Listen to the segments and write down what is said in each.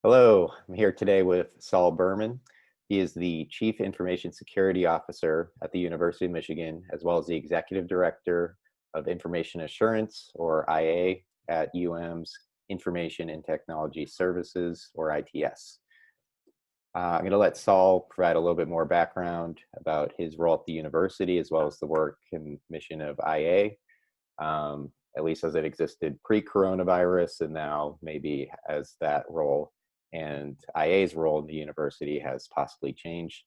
Hello, I'm here today with Sol Bermann. He is the Chief Information Security Officer at the University of Michigan, as well as the Executive Director of Information Assurance, or IA, at UM's Information and Technology Services, or ITS. I'm going to let Sol provide a little bit more background about his role at the university, as well as the work and mission of IA, at least as it existed pre-coronavirus, and now maybe as that role and IA's role in the university has possibly changed.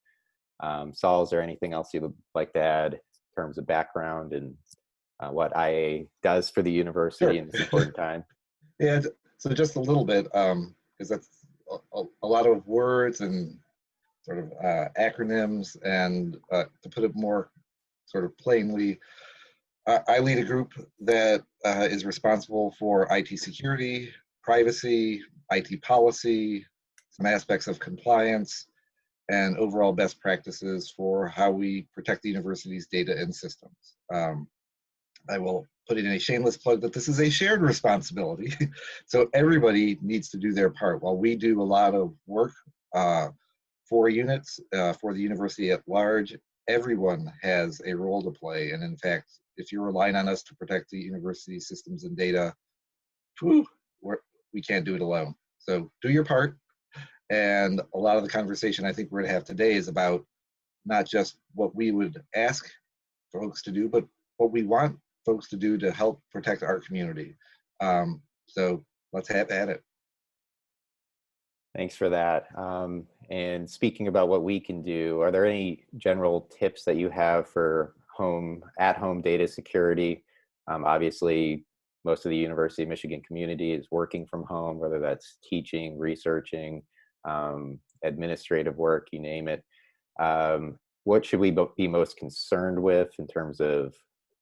Sol, is there anything else you would like to add in terms of background and what IA does for the university Sure. in this important time? Yeah, so just a little bit, because that's a lot of words and sort of acronyms, and to put it more sort of plainly, I lead a group that is responsible for IT security, privacy, IT policy, some aspects of compliance, and overall best practices for how we protect the university's data and systems. I will put in a shameless plug that this is a shared responsibility. So everybody needs to do their part. While we do a lot of work for units, for the university at large, everyone has a role to play. And in fact, if you're relying on us to protect the university systems and data, we can't do it alone. So do your part. And a lot of the conversation I think we're going to have today is about not just what we would ask folks to do, but what we want folks to do to help protect our community. So let's have at it. Thanks for that. And speaking about what we can do, are there any general tips that you have for at-home data security? Obviously, most of the University of Michigan community is working from home, whether that's teaching, researching, administrative work, you name it. What should we be most concerned with in terms of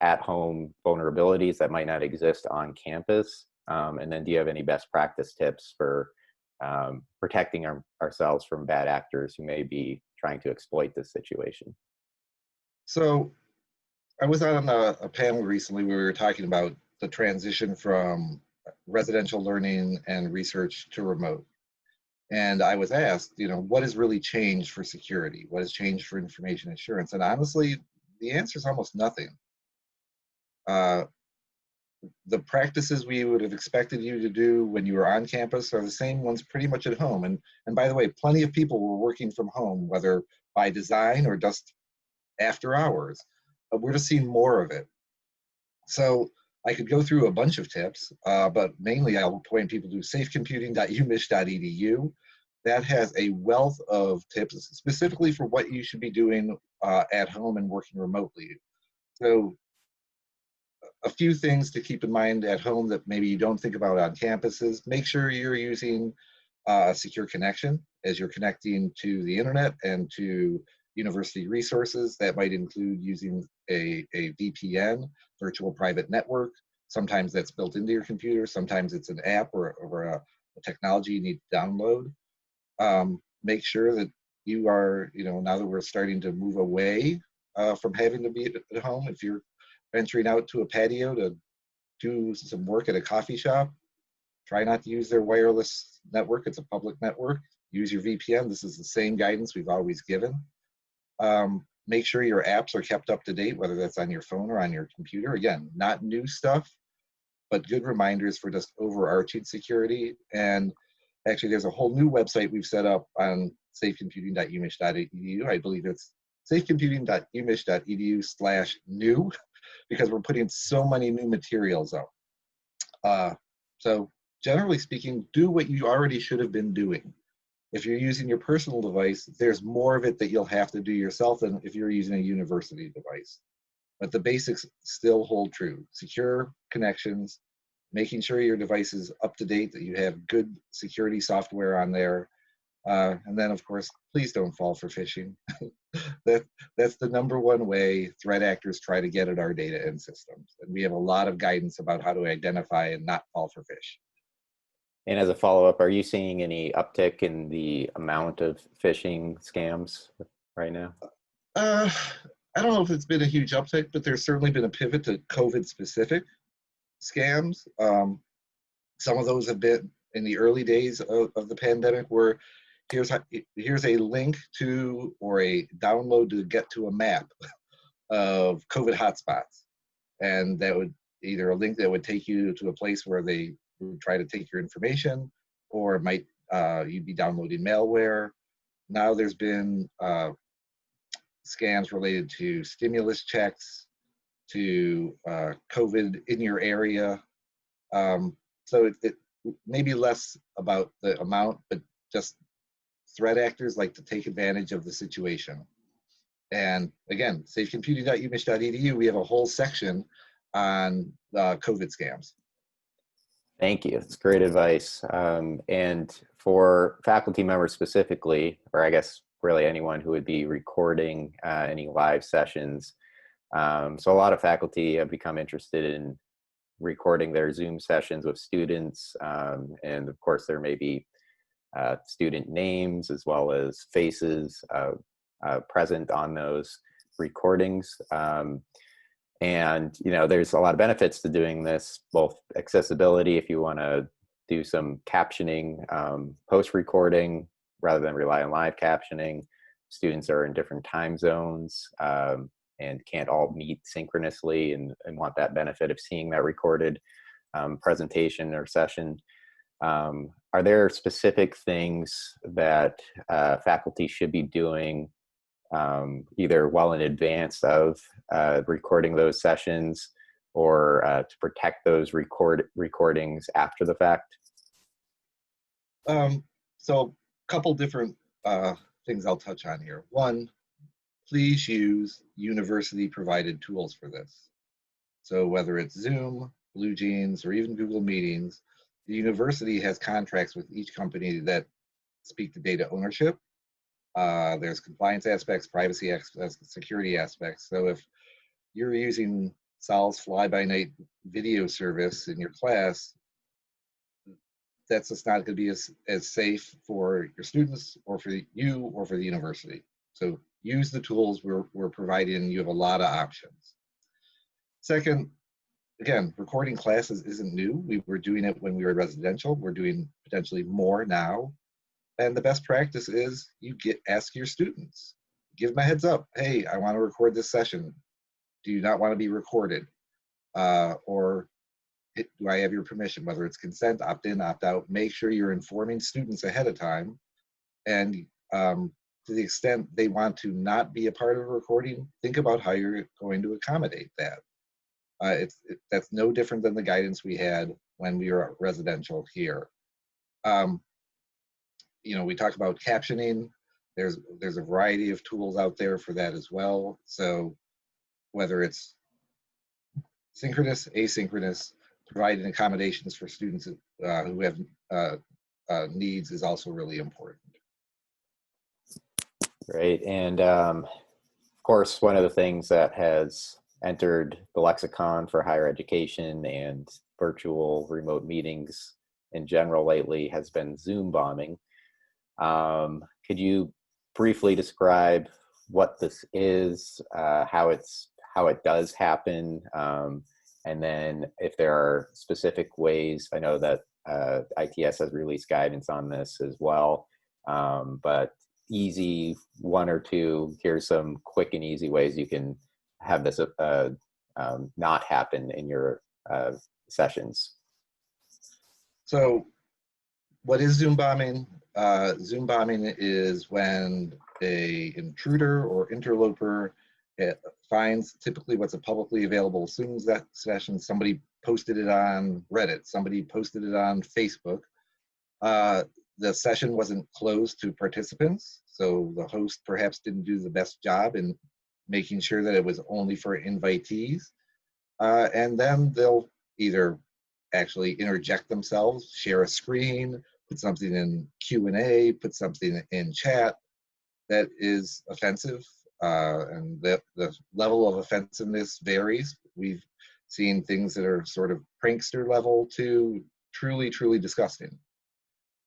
at-home vulnerabilities that might not exist on campus? And then do you have any best practice tips for protecting ourselves from bad actors who may be trying to exploit this situation? So I was on a panel recently where we were talking about the transition from residential learning and research to remote. And I was asked, what has really changed for security? What has changed for information assurance? And honestly, the answer is almost nothing. The practices we would have expected you to do when you were on campus are the same ones pretty much at home. And by the way, plenty of people were working from home, whether by design or just after hours. But we're just seeing more of it. So I could go through a bunch of tips, but mainly I'll point people to safecomputing.umich.edu. That has a wealth of tips specifically for what you should be doing at home and working remotely. So a few things to keep in mind at home that maybe you don't think about on campuses. Make sure you're using a secure connection as you're connecting to the internet and to university resources. That might include using a VPN, virtual private network. Sometimes that's built into your computer. Sometimes it's an app or a technology you need to download. Make sure that you are, now that we're starting to move away from having to be at home, if you're venturing out to a patio to do some work at a coffee shop, try not to use their wireless network. It's a public network. Use your VPN. This is the same guidance we've always given. Make sure your apps are kept up to date, whether that's on your phone or on your computer. Again, not new stuff, but good reminders for just overarching security. And actually, there's a whole new website we've set up on safecomputing.umich.edu. I believe it's safecomputing.umich.edu/new, because we're putting so many new materials up. So generally speaking, do what you already should have been doing. If you're using your personal device, there's more of it that you'll have to do yourself than if you're using a university device. But the basics still hold true. Secure connections, making sure your device is up to date, that you have good security software on there. And then, of course, please don't fall for phishing. That's the number one way threat actors try to get at our data and systems. And we have a lot of guidance about how to identify and not fall for phish. And as a follow-up, are you seeing any uptick in the amount of phishing scams right now? I don't know if it's been a huge uptick, but there's certainly been a pivot to COVID-specific scams. Some of those have been in the early days of the pandemic were, here's a link to or a download to get to a map of COVID hotspots. And that would either a link that would take you to a place where they would try to take your information, or it might you'd be downloading malware. Now there's been scams related to stimulus checks, to COVID in your area. So it may be less about the amount, but just threat actors like to take advantage of the situation. And again, safecomputing.umich.edu, we have a whole section on COVID scams. Thank you. It's great advice. And for faculty members specifically, or I guess really anyone who would be recording any live sessions, so a lot of faculty have become interested in recording their Zoom sessions with students. And of course, there may be student names as well as faces present on those recordings. And, you know, there's a lot of benefits to doing this, both accessibility, if you want to do some captioning post-recording rather than rely on live captioning. Students are in different time zones and can't all meet synchronously and want that benefit of seeing that recorded presentation or session. Are there specific things that faculty should be doing either well in advance of recording those sessions or to protect those recordings after the fact? So a couple different things I'll touch on here. One, please use university provided tools for this. So whether it's Zoom, BlueJeans, or even Google Meetings, the university has contracts with each company that speak to data ownership. There's compliance aspects, privacy aspects, security aspects. So if you're using Sol's fly-by-night video service in your class, that's just not going to be as safe for your students or for you or for the university. So use the tools we're providing. You have a lot of options. Second, again, recording classes isn't new. We were doing it when we were residential. We're doing potentially more now. And the best practice is you ask your students, give them a heads up. Hey, I want to record this session. Do you not want to be recorded? Or do I have your permission? Whether it's consent, opt in, opt out, make sure you're informing students ahead of time. And to the extent they want to not be a part of a recording, think about how you're going to accommodate that. That's no different than the guidance we had when we were residential here. You know, we talk about captioning. There's a variety of tools out there for that as well. So whether it's synchronous, asynchronous, providing accommodations for students who have needs is also really important. Great. And of course, one of the things that has entered the lexicon for higher education and virtual remote meetings in general lately has been Zoom bombing. Could you briefly describe what this is, how it does happen, and then if there are specific ways? I know that ITS has released guidance on this as well, but easy one or two, here's some quick and easy ways you can have this not happen in your sessions. So what is Zoom bombing? Zoom bombing is when an intruder or interloper finds typically what's a publicly available Zoom session. Somebody posted it on Reddit, somebody posted it on Facebook. The session wasn't closed to participants, so the host perhaps didn't do the best job in making sure that it was only for invitees. And then they'll either actually interject themselves, share a screen, put something in Q&A, put something in chat that is offensive. And the level of offensiveness varies. We've seen things that are sort of prankster level to truly, truly disgusting.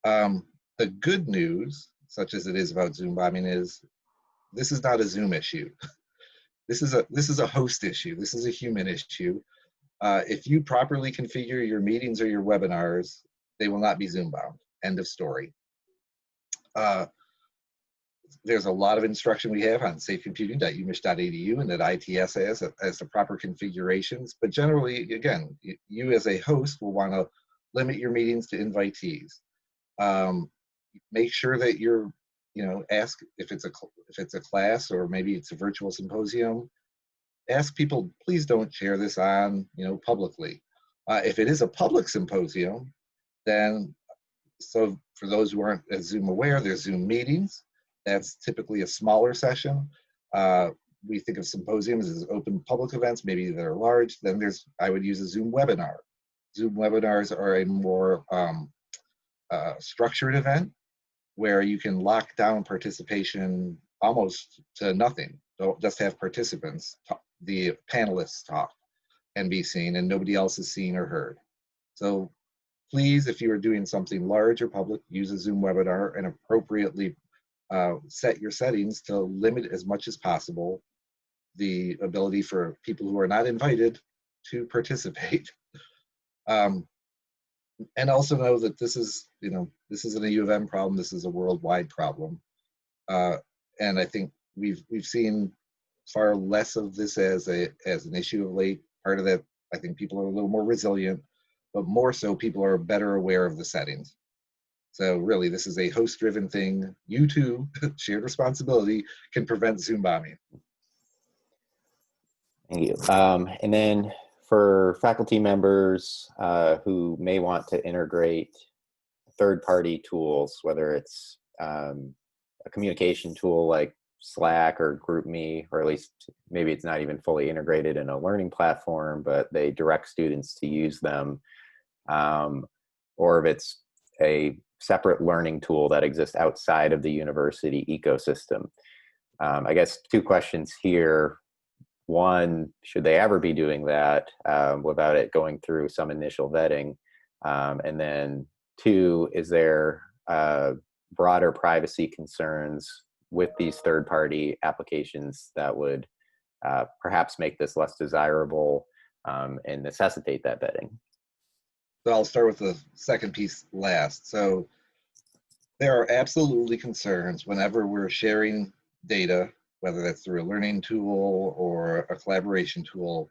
The good news, such as it is about Zoom bombing, is this is not a Zoom issue. This is a host issue. This is a human issue. If you properly configure your meetings or your webinars, they will not be Zoom bound. End of story. There's a lot of instruction we have on safecomputing.umich.edu and that ITS as the proper configurations. But generally, again, you as a host will want to limit your meetings to invitees. Make sure that you're, ask if it's a class or maybe it's a virtual symposium. Ask people, please don't share this on, publicly. If it is a public symposium, then, so for those who aren't as Zoom aware, there's Zoom meetings. That's typically a smaller session. We think of symposiums as open public events, maybe that are large. Then I would use a Zoom webinar. Zoom webinars are a more structured event where you can lock down participation almost to nothing. Don't just have participants, the panelists talk and be seen, and nobody else is seen or heard. So please, if you are doing something large or public, use a Zoom webinar and appropriately set your settings to limit as much as possible the ability for people who are not invited to participate. And also know that this is, this isn't a U of M problem. This is a worldwide problem. And I think we've seen far less of this as an issue of late. Part of that, I think people are a little more resilient, but more so people are better aware of the settings. So really, this is a host-driven thing. You too, shared responsibility, can prevent Zoom bombing. Thank you. And then for faculty members who may want to integrate third-party tools, whether it's a communication tool like Slack or GroupMe, or at least maybe it's not even fully integrated in a learning platform, but they direct students to use them, or if it's a separate learning tool that exists outside of the university ecosystem. I guess two questions here. One, should they ever be doing that without it going through some initial vetting? And then two, is there broader privacy concerns with these third-party applications that would perhaps make this less desirable and necessitate that vetting? So I'll start with the second piece last. So there are absolutely concerns whenever we're sharing data, whether that's through a learning tool or a collaboration tool,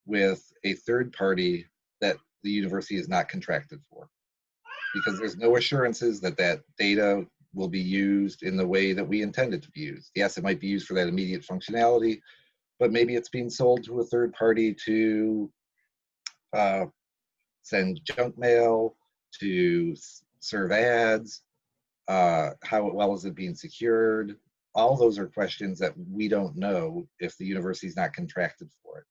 with a third party that the university is not contracted for. Because there's no assurances that that data will be used in the way that we intend it to be used. Yes, it might be used for that immediate functionality, but maybe it's being sold to a third party to send junk mail, to serve ads, how well is it being secured? All those are questions that we don't know if the university is not contracted for it.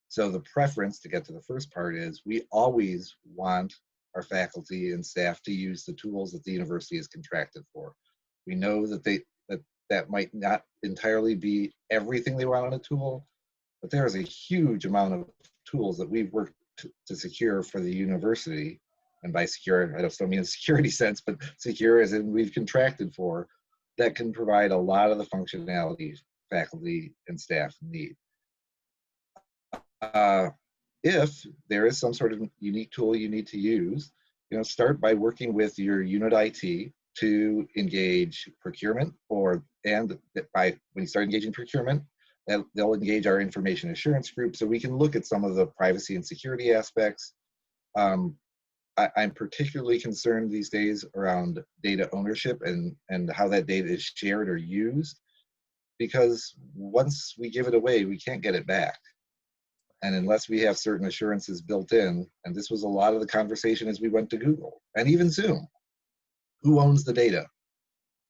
So the preference, to get to the first part, is we always want our faculty and staff to use the tools that the university is contracted for. We know that that might not entirely be everything they want on a tool, but there is a huge amount of tools that we've worked to secure for the university. And by secure, I don't mean in a security sense, but secure as in we've contracted for, that can provide a lot of the functionality faculty and staff need. If there is some sort of unique tool you need to use, start by working with your unit IT to engage procurement, and when you start engaging procurement, they'll engage our information assurance group so we can look at some of the privacy and security aspects. I'm particularly concerned these days around data ownership and how that data is shared or used, because once we give it away, we can't get it back. And unless we have certain assurances built in, and this was a lot of the conversation as we went to Google and even Zoom, who owns the data?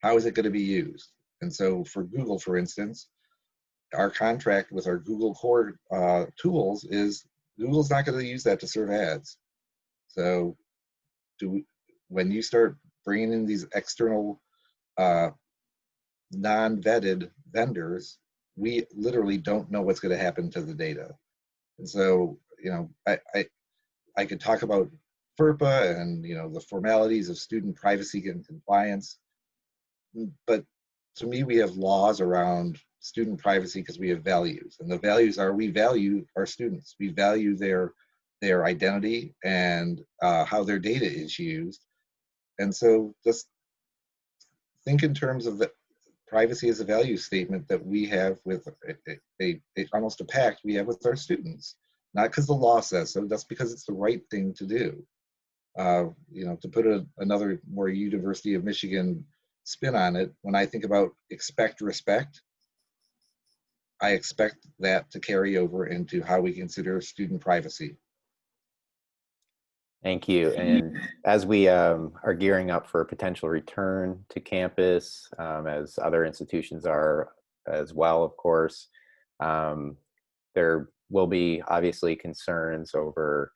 How is it going to be used? And so for Google, for instance, our contract with our Google core tools is Google's not going to use that to serve ads. So when you start bringing in these external non-vetted vendors, we literally don't know what's going to happen to the data. And so, I could talk about FERPA and, the formalities of student privacy and compliance, but to me, we have laws around student privacy because we have values, and the values are we value our students, we value their identity and how their data is used, And so just think in terms of the privacy as a value statement that we have with almost a pact we have with our students. Not because the law says so, that's because it's the right thing to do. To put another more University of Michigan spin on it, when I think about expect respect, I expect that to carry over into how we consider student privacy. Thank you. And as we are gearing up for a potential return to campus, as other institutions are as well, of course, there will be obviously concerns over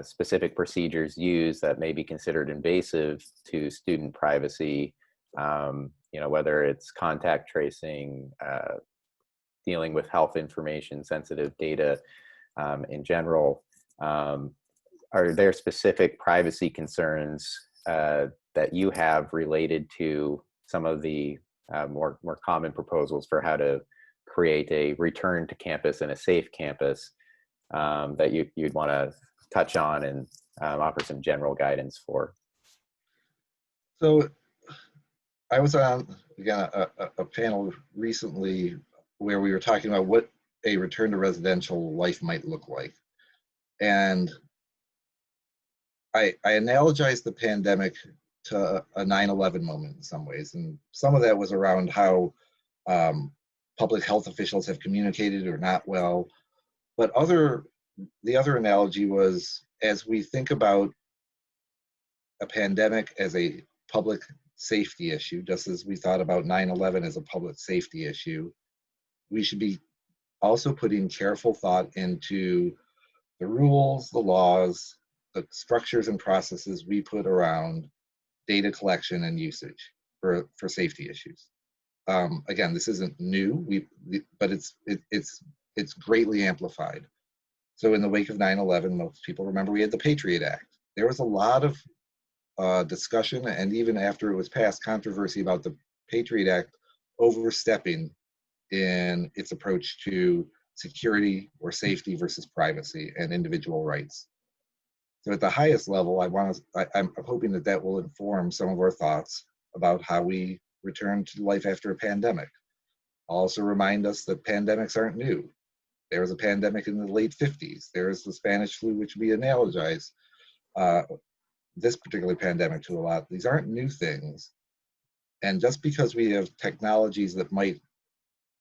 specific procedures used that may be considered invasive to student privacy, whether it's contact tracing, dealing with health information, sensitive data in general. Are there specific privacy concerns that you have related to some of the more common proposals for how to create a return to campus and a safe campus that you'd want to touch on and offer some general guidance for? So I was on, again, a panel recently where we were talking about what a return to residential life might look like. And I analogized the pandemic to a 9/11 moment in some ways. And some of that was around how public health officials have communicated or not well. But the other analogy was, as we think about a pandemic as a public safety issue, just as we thought about 9/11 as a public safety issue, we should be also putting careful thought into the rules, the laws, the structures and processes we put around data collection and usage for safety issues. Again, this isn't new, but it's greatly amplified. So in the wake of 9/11, most people remember we had the Patriot Act. There was a lot of discussion, and even after it was passed, controversy about the Patriot Act overstepping in its approach to security or safety versus privacy and individual rights. So at the highest level, I'm hoping that will inform some of our thoughts about how we return to life after a pandemic. I'll also remind us that pandemics aren't new. There was a pandemic in the late 50s. There is the Spanish flu, which we analogize this particular pandemic to a lot. These aren't new things. And just because we have technologies that might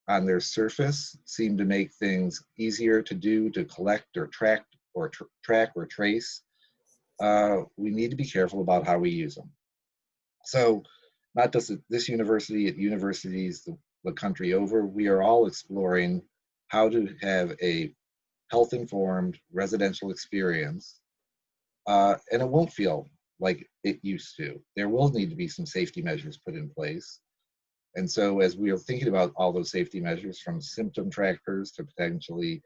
on their surface seem to make things easier to do, to collect or track or trace, we need to be careful about how we use them. So not just at this university, at universities the country over, we are all exploring how to have a health-informed residential experience, and it won't feel like it used to. There will need to be some safety measures put in place. And so as we are thinking about all those safety measures, from symptom trackers to potentially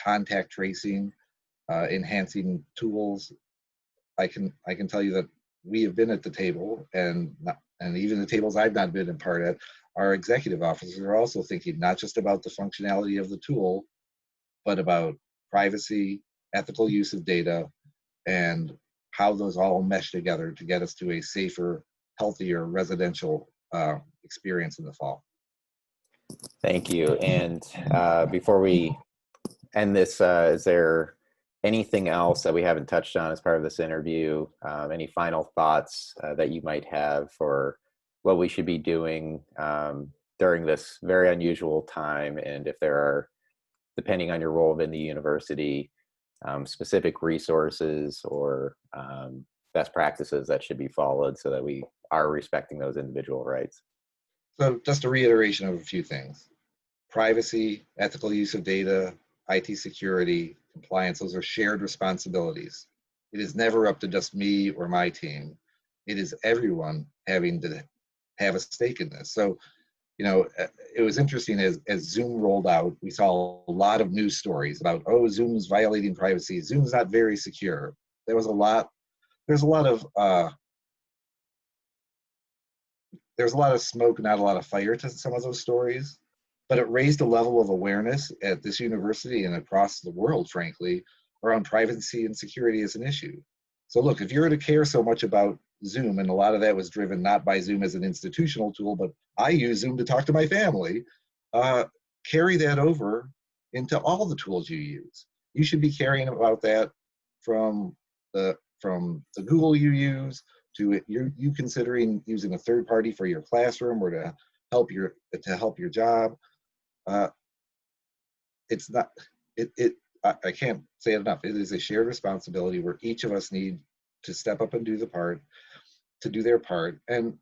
contact tracing, enhancing tools, I can tell you that we have been at the table, and even the tables I've not been a part of, our executive officers are also thinking not just about the functionality of the tool, but about privacy, ethical use of data, and how those all mesh together to get us to a safer, healthier residential experience in the fall. Thank you. And before we end this, is there anything else that we haven't touched on as part of this interview? Any final thoughts that you might have for what we should be doing during this very unusual time? And if there are, depending on your role within the university, specific resources or best practices that should be followed so that we are respecting those individual rights? So just a reiteration of a few things. Privacy, ethical use of data, IT security, compliance, those are shared responsibilities. It is never up to just me or my team. It is everyone having to have a stake in this. So, it was interesting as Zoom rolled out, we saw a lot of news stories about, oh, Zoom's violating privacy. Zoom's not very secure. There's a lot of smoke, not a lot of fire to some of those stories, but it raised a level of awareness at this university and across the world, frankly, around privacy and security as an issue. So look, if you're to care so much about Zoom, and a lot of that was driven not by Zoom as an institutional tool, but I use Zoom to talk to my family, carry that over into all the tools you use. You should be caring about that from the Google you use to you considering using a third party for your classroom or to help your job. It's not I can't say it enough. It is a shared responsibility where each of us need to step up and do their part. And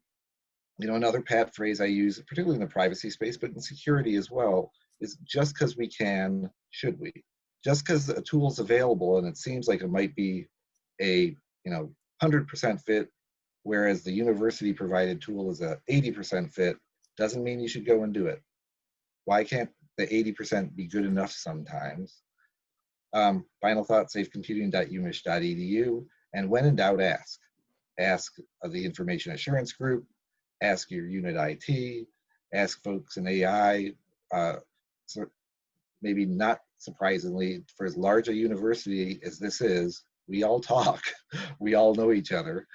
another pat phrase I use, particularly in the privacy space, but in security as well, is just because we can, should we? Just because a tool is available and it seems like it might be a 100% fit, whereas the university provided tool is a 80% fit, doesn't mean you should go and do it. Why can't the 80% be good enough sometimes? Final thought, safecomputing.umich.edu, and when in doubt, ask. Ask the information assurance group, ask your unit IT, ask folks in AI. So maybe not surprisingly, for as large a university as this is, we all talk, we all know each other,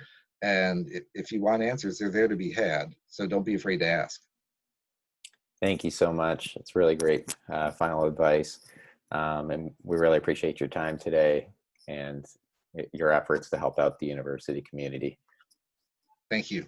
and if you want answers, they're there to be had, so don't be afraid to ask. Thank you so much. It's really great final advice. And we really appreciate your time today and your efforts to help out the university community. Thank you.